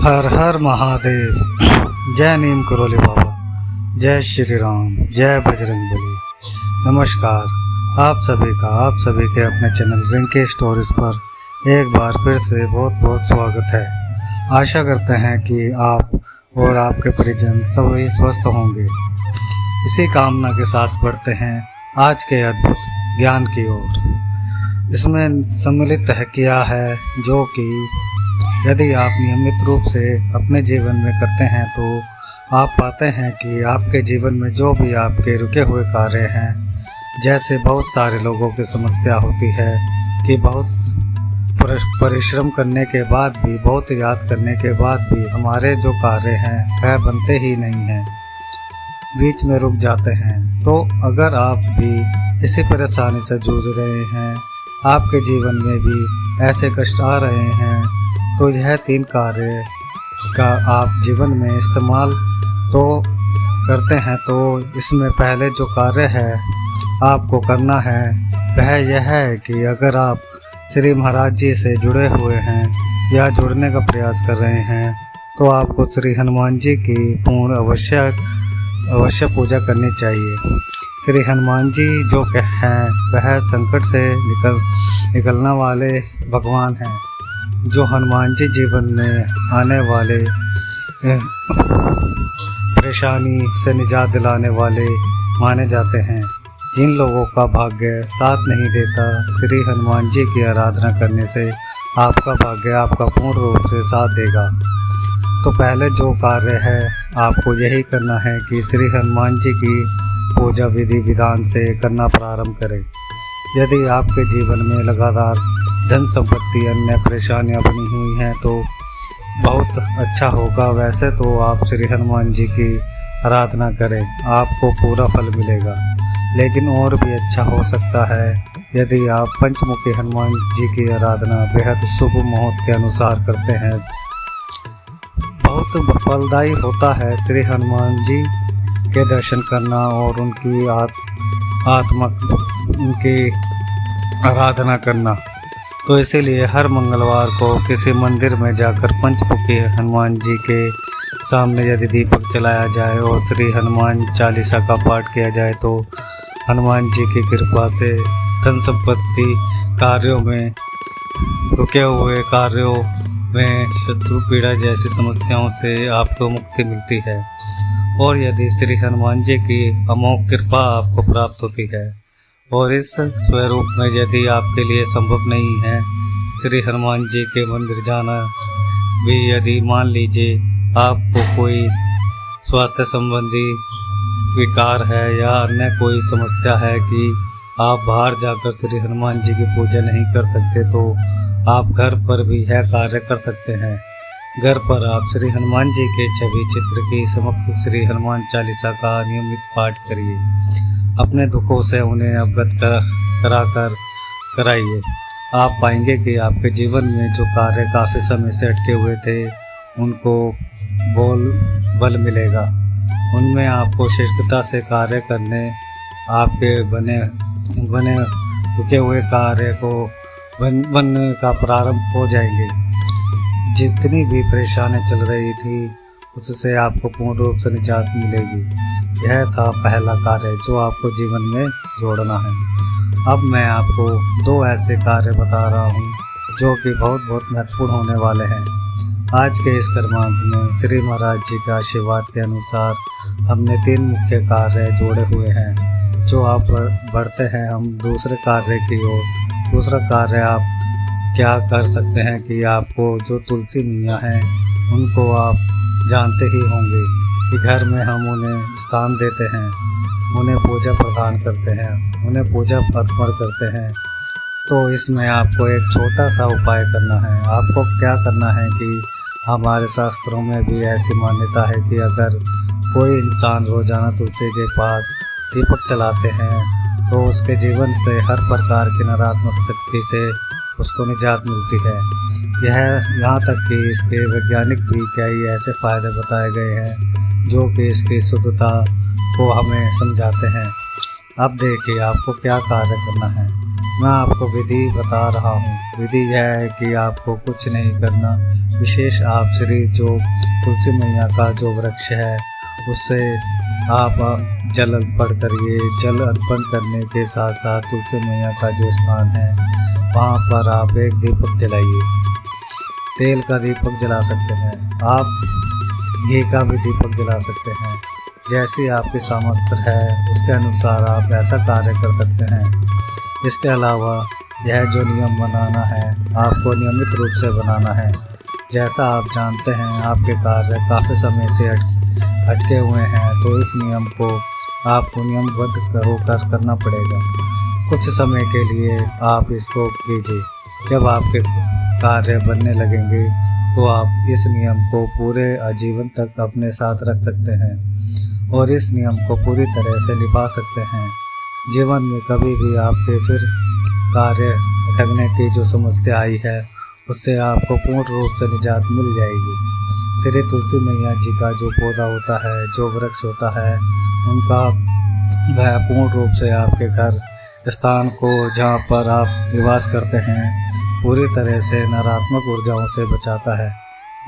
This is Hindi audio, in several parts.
हर हर महादेव। जय नीम करोली बाबा, जय श्री राम, जय बजरंगबली। नमस्कार आप सभी के अपने चैनल रिंकी स्टोरीज पर एक बार फिर से बहुत बहुत स्वागत है। आशा करते हैं कि आप और आपके परिजन सभी स्वस्थ होंगे। इसी कामना के साथ बढ़ते हैं आज के अद्भुत ज्ञान की ओर। इसमें सम्मिलित किया है जो कि यदि आप नियमित रूप से अपने जीवन में करते हैं तो आप पाते हैं कि आपके जीवन में जो भी आपके रुके हुए कार्य हैं, जैसे बहुत सारे लोगों की समस्या होती है कि बहुत परिश्रम करने के बाद भी, बहुत याद करने के बाद भी हमारे जो कार्य हैं वह बनते ही नहीं हैं, बीच में रुक जाते हैं। तो अगर आप भी इसी परेशानी से जूझ रहे हैं, आपके जीवन में भी ऐसे कष्ट आ रहे हैं, तो यह 3 कार्य का आप जीवन में इस्तेमाल तो करते हैं। तो इसमें पहले जो कार्य है आपको करना है वह यह है कि अगर आप श्री महाराज जी से जुड़े हुए हैं या जुड़ने का प्रयास कर रहे हैं तो आपको श्री हनुमान जी की पूर्ण अवश्य पूजा करनी चाहिए। श्री हनुमान जी जो हैं वह संकट से निकलने वाले भगवान हैं, जो हनुमान जी जीवन में आने वाले परेशानी से निजात दिलाने वाले माने जाते हैं। जिन लोगों का भाग्य साथ नहीं देता, श्री हनुमान जी की आराधना करने से आपका भाग्य आपका पूर्ण रूप से साथ देगा। तो पहले जो कार्य है आपको यही करना है कि श्री हनुमान जी की पूजा विधि विधान से करना प्रारंभ करें। यदि आपके जीवन में लगातार धन संपत्ति अन्य परेशानियां बनी हुई हैं तो बहुत अच्छा होगा। वैसे तो आप श्री हनुमान जी की आराधना करें, आपको पूरा फल मिलेगा। लेकिन और भी अच्छा हो सकता है यदि आप पंचमुखी हनुमान जी की आराधना बेहद शुभ मुहूर्त के अनुसार करते हैं। बहुत फलदायी होता है श्री हनुमान जी के दर्शन करना और उनकी उनकी आराधना करना। तो इसीलिए हर मंगलवार को किसी मंदिर में जाकर पंचमुखी हनुमान जी के सामने यदि दीपक जलाया जाए और श्री हनुमान चालीसा का पाठ किया जाए तो हनुमान जी की कृपा से धन संपत्ति कार्यों में, रुके हुए कार्यों में, शत्रु पीड़ा जैसी समस्याओं से आपको मुक्ति मिलती है। और यदि श्री हनुमान जी की अमोघ कृपा आपको प्राप्त होती है और इस स्वरूप में यदि आपके लिए संभव नहीं है श्री हनुमान जी के मंदिर जाना भी, यदि मान लीजिए आपको कोई स्वास्थ्य संबंधी विकार है या अन्य कोई समस्या है कि आप बाहर जाकर श्री हनुमान जी की पूजा नहीं कर सकते, तो आप घर पर भी यह कार्य कर सकते हैं। घर पर आप श्री हनुमान जी के छवि चित्र के समक्ष श्री हनुमान चालीसा का नियमित पाठ करिए। अपने दुखों से उन्हें अवगत कराइए। आप पाएंगे कि आपके जीवन में जो कार्य काफ़ी समय से अटके हुए थे उनको बल मिलेगा। उनमें आपको शीघ्रता से कार्य करने, आपके बने रुके हुए कार्य को बनने का प्रारंभ हो जाएंगे। जितनी भी परेशानी चल रही थी उससे आपको पूर्ण रूप से निजात मिलेगी। यह था पहला कार्य जो आपको जीवन में जोड़ना है। अब मैं आपको 2 ऐसे कार्य बता रहा हूँ जो कि बहुत महत्वपूर्ण होने वाले हैं। आज के इस कर्मांक में श्री महाराज जी के आशीर्वाद के अनुसार हमने 3 मुख्य कार्य जोड़े हुए हैं। जो आप बढ़ते हैं हम दूसरे कार्य की ओर। दूसरा कार्य आप क्या कर सकते हैं कि आपको जो तुलसी मैया हैं उनको आप जानते ही होंगे कि घर में हम उन्हें स्थान देते हैं, उन्हें पूजा प्रदान करते हैं, उन्हें पूजा अर्पण करते हैं। तो इसमें आपको एक छोटा सा उपाय करना है। आपको क्या करना है कि हमारे शास्त्रों में भी ऐसी मान्यता है कि अगर कोई इंसान रोजाना तुलसी के पास दीपक जलाते हैं तो उसके जीवन से हर प्रकार की नकारात्मक शक्ति से उसको निजात मिलती है। यहाँ तक कि इसके वैज्ञानिक भी कई ऐसे फायदे बताए गए हैं जो कि इसकी शुद्धता को हमें समझाते हैं। अब देखिए आपको क्या कार्य करना है। मैं आपको विधि बता रहा हूँ। विधि यह है कि आपको कुछ नहीं करना। विशेष आप श्री जो तुलसी मैया का जो वृक्ष है उससे आप जल अर्पण करिए। जल अर्पण करने के साथ साथ तुलसी मैया का जो स्थान है वहाँ पर आप एक दीपक जलाइए। तेल का दीपक जला सकते हैं आप, घी का भी दीपक जला सकते हैं। जैसी आपकी सामर्थ्य है उसके अनुसार आप ऐसा कार्य कर सकते हैं। इसके अलावा यह जो नियम बनाना है आपको नियमित रूप से बनाना है। जैसा आप जानते हैं आपके कार्य काफ़ी समय से अटके हुए हैं, तो इस नियम को आपको नियमबद्ध होकर करना पड़ेगा। कुछ समय के लिए आप इसको कीजिए। जब आपके कार्य बनने लगेंगे तो आप इस नियम को पूरे आजीवन तक अपने साथ रख सकते हैं और इस नियम को पूरी तरह से निभा सकते हैं। जीवन में कभी भी आपके फिर कार्य अटकने की जो समस्या आई है उससे आपको पूर्ण रूप से निजात मिल जाएगी। श्री तुलसी मैया जी का जो पौधा होता है, जो वृक्ष होता है, उनका वह पूर्ण रूप से आपके घर स्थान को जहाँ पर आप निवास करते हैं पूरी तरह से नकारात्मक ऊर्जाओं से बचाता है।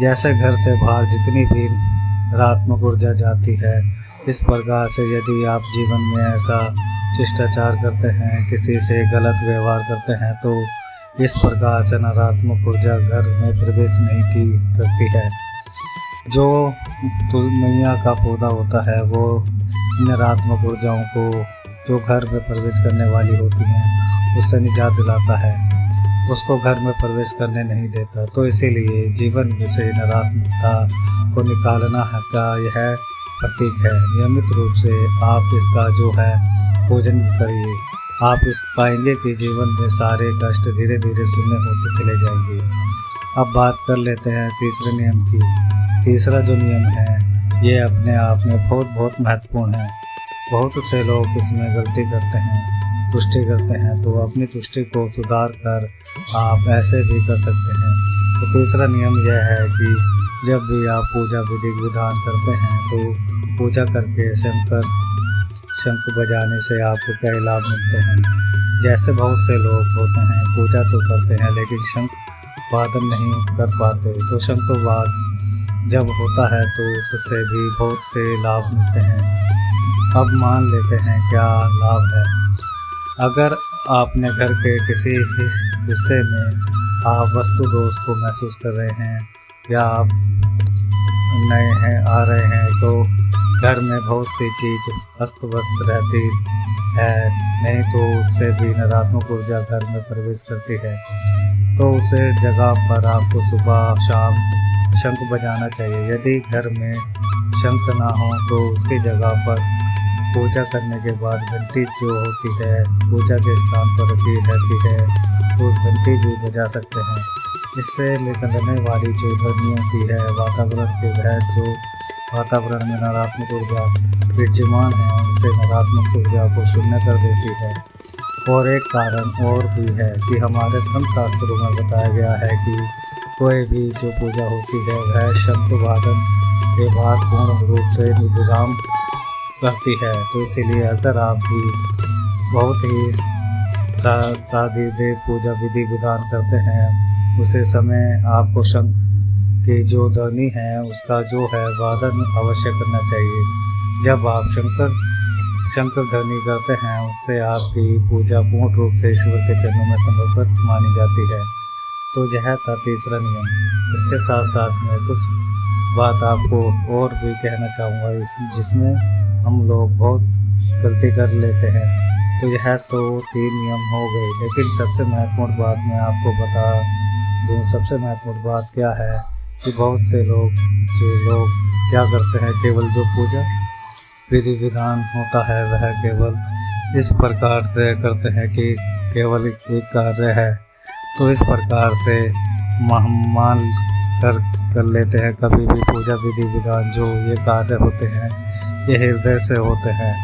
जैसे घर से बाहर जितनी भी नकारात्मक ऊर्जा जाती है, इस प्रकार से यदि आप जीवन में ऐसा शिष्टाचार करते हैं, किसी से गलत व्यवहार करते हैं, तो इस प्रकार से नकारात्मक ऊर्जा घर में प्रवेश नहीं करती है। जो मैया का पौधा होता है वो नकारात्मक ऊर्जाओं को जो घर में प्रवेश करने वाली होती हैं उससे निजात दिलाता है, उसको घर में प्रवेश करने नहीं देता। तो इसीलिए जीवन से नकारात्मकता को निकालना का यह प्रतीक है। नियमित रूप से आप इसका जो है पूजन करिए। आप इस पाएंगे कि जीवन में सारे कष्ट धीरे धीरे शून्य होते चले जाएंगे। अब बात कर लेते हैं तीसरे नियम की। तीसरा जो नियम है ये अपने आप में बहुत महत्वपूर्ण है। बहुत से लोग इसमें गलती करते हैं, तुष्टि करते हैं, तो अपनी तुष्टि को सुधार कर आप ऐसे भी कर सकते हैं। तो तीसरा नियम यह है कि जब भी आप पूजा विधि विधान करते हैं तो पूजा करके शंख बजाने से आपको क्या लाभ मिलते हैं। जैसे बहुत से लोग होते हैं पूजा तो करते हैं लेकिन शंख वादन नहीं कर पाते, तो शंख वाद जब होता है तो उससे भी बहुत से लाभ मिलते हैं। अब मान लेते हैं क्या लाभ है। अगर आपने घर के किसी हिस्से में आप वस्तु दोष को महसूस कर रहे हैं या आप नए हैं आ रहे हैं, तो घर में बहुत सी चीज़ अस्त व्यस्त रहती है, नहीं तो उससे भी नकारात्मक ऊर्जा घर में प्रवेश करती है। तो उसे जगह पर आपको सुबह शाम शंख बजाना चाहिए। यदि घर में शंख ना हो तो उसकी जगह पर पूजा करने के बाद घंटी जो होती है पूजा के स्थान पर रखी रहती है, तो उस घंटी भी बजा सकते हैं। इससे निकलने वाली जो ध्वनियों की है वातावरण के वह जो वातावरण में नकारात्मक ऊर्जा विद्यमान है उसे नकारात्मक ऊर्जा को शून्य कर देती है। और एक कारण और भी है कि हमारे धर्मशास्त्रों में बताया गया है कि कोई भी जो पूजा होती है वह शंख वादन के बाद पूर्ण रूप से विराम करती है। तो इसीलिए अगर आप भी बहुत ही शादी दे पूजा विधि विधान करते हैं उसे समय आपको शंख की जो ध्वनि है उसका जो है वादन अवश्य करना चाहिए। जब आप शंख ध्वनि करते हैं उससे आपकी पूजा पूर्ण रूप से ईश्वर के चरणों में समर्पित मानी जाती है। तो यह था तीसरा नियम। इसके साथ साथ मैं कुछ बात आपको और भी कहना चाहूँगा जिसमें हम लोग बहुत गलती कर लेते हैं। तो यह तो 3 नियम हो गए, लेकिन सबसे महत्वपूर्ण बात मैं आपको बता दूँ। सबसे महत्वपूर्ण बात क्या है कि बहुत से लोग क्या करते हैं, केवल जो पूजा विधि विधान होता है वह केवल इस प्रकार से करते हैं कि केवल एक कार्य है, तो इस प्रकार से मान कर लेते हैं। कभी भी पूजा विधि विधान जो ये कार्य होते हैं ये हृदय से होते हैं।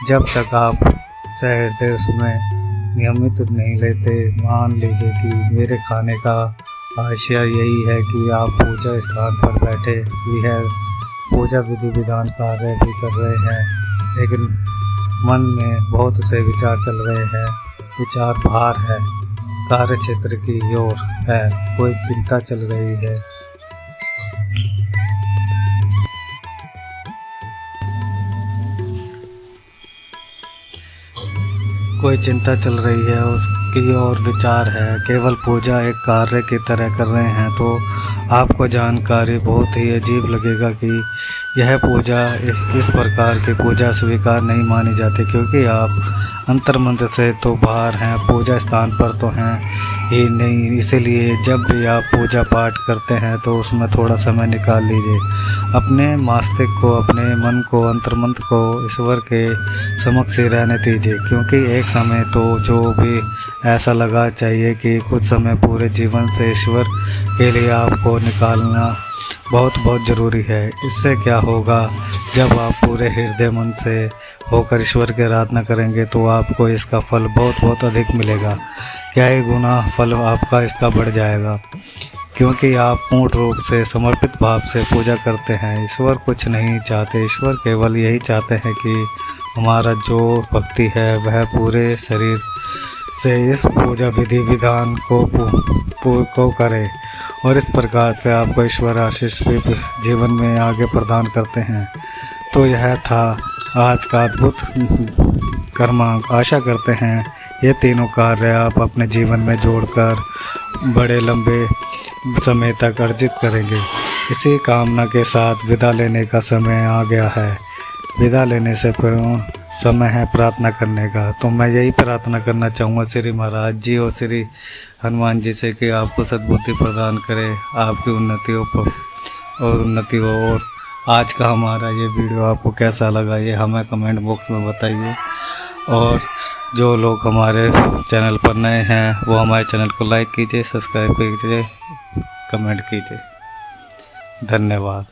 जब तक आप हृदय उसमें नियमित नहीं लेते, मान लीजिए कि मेरे खाने का आशय यही है कि आप पूजा स्थान पर बैठे भी है, पूजा विधि विधान कार्य भी कर रहे हैं, लेकिन मन में बहुत से विचार चल रहे हैं, विचार भार है, कार्य क्षेत्र की ओर है, कोई चिंता चल रही है। कोई चिंता चल रही है, उसकी ओर विचार है, केवल पूजा एक कार्य की तरह कर रहे हैं तो आपको जानकारी बहुत ही अजीब लगेगा कि यह पूजा इस प्रकार की पूजा स्वीकार नहीं मानी जाती, क्योंकि आप अंतर्मन से तो बाहर हैं, पूजा स्थान पर तो हैं ही नहीं। इसीलिए जब भी आप पूजा पाठ करते हैं तो उसमें थोड़ा समय निकाल लीजिए, अपने मस्तिष्क को, अपने मन को, अंतर्मन को ईश्वर के समक्ष ही रहने दीजिए, क्योंकि एक समय तो जो भी ऐसा लगा चाहिए कि कुछ समय पूरे जीवन से ईश्वर के लिए आपको निकालना बहुत बहुत ज़रूरी है। इससे क्या होगा, जब आप पूरे हृदय मन से होकर ईश्वर की आराधना करेंगे तो आपको इसका फल बहुत बहुत अधिक मिलेगा। क्या ही गुना फल आपका इसका बढ़ जाएगा, क्योंकि आप पूर्ण रूप से समर्पित भाव से पूजा करते हैं। ईश्वर कुछ नहीं चाहते, ईश्वर केवल यही चाहते हैं कि हमारा जो भक्ति है वह पूरे शरीर से इस पूजा विधि विधान को करे, और इस प्रकार से आपको ईश्वर आशीष भी जीवन में आगे प्रदान करते हैं। तो यह था आज का अद्भुत कर्मांक। आशा करते हैं ये तीनों कार्य आप अपने जीवन में जोड़कर बड़े लंबे समय तक अर्जित करेंगे। इसी कामना के साथ विदा लेने का समय आ गया है। विदा लेने से पूर्व समय है प्रार्थना करने का। तो मैं यही प्रार्थना करना चाहूँगा श्री महाराज जी और श्री हनुमान जी से कि आपको सद्बुद्धि प्रदान करें, आपकी उन्नति हो। और आज का हमारा ये वीडियो आपको कैसा लगा ये हमें कमेंट बॉक्स में बताइए, और जो लोग हमारे चैनल पर नए हैं वो हमारे चैनल को लाइक कीजिए, सब्सक्राइब कीजिए, कमेंट कीजिए। धन्यवाद।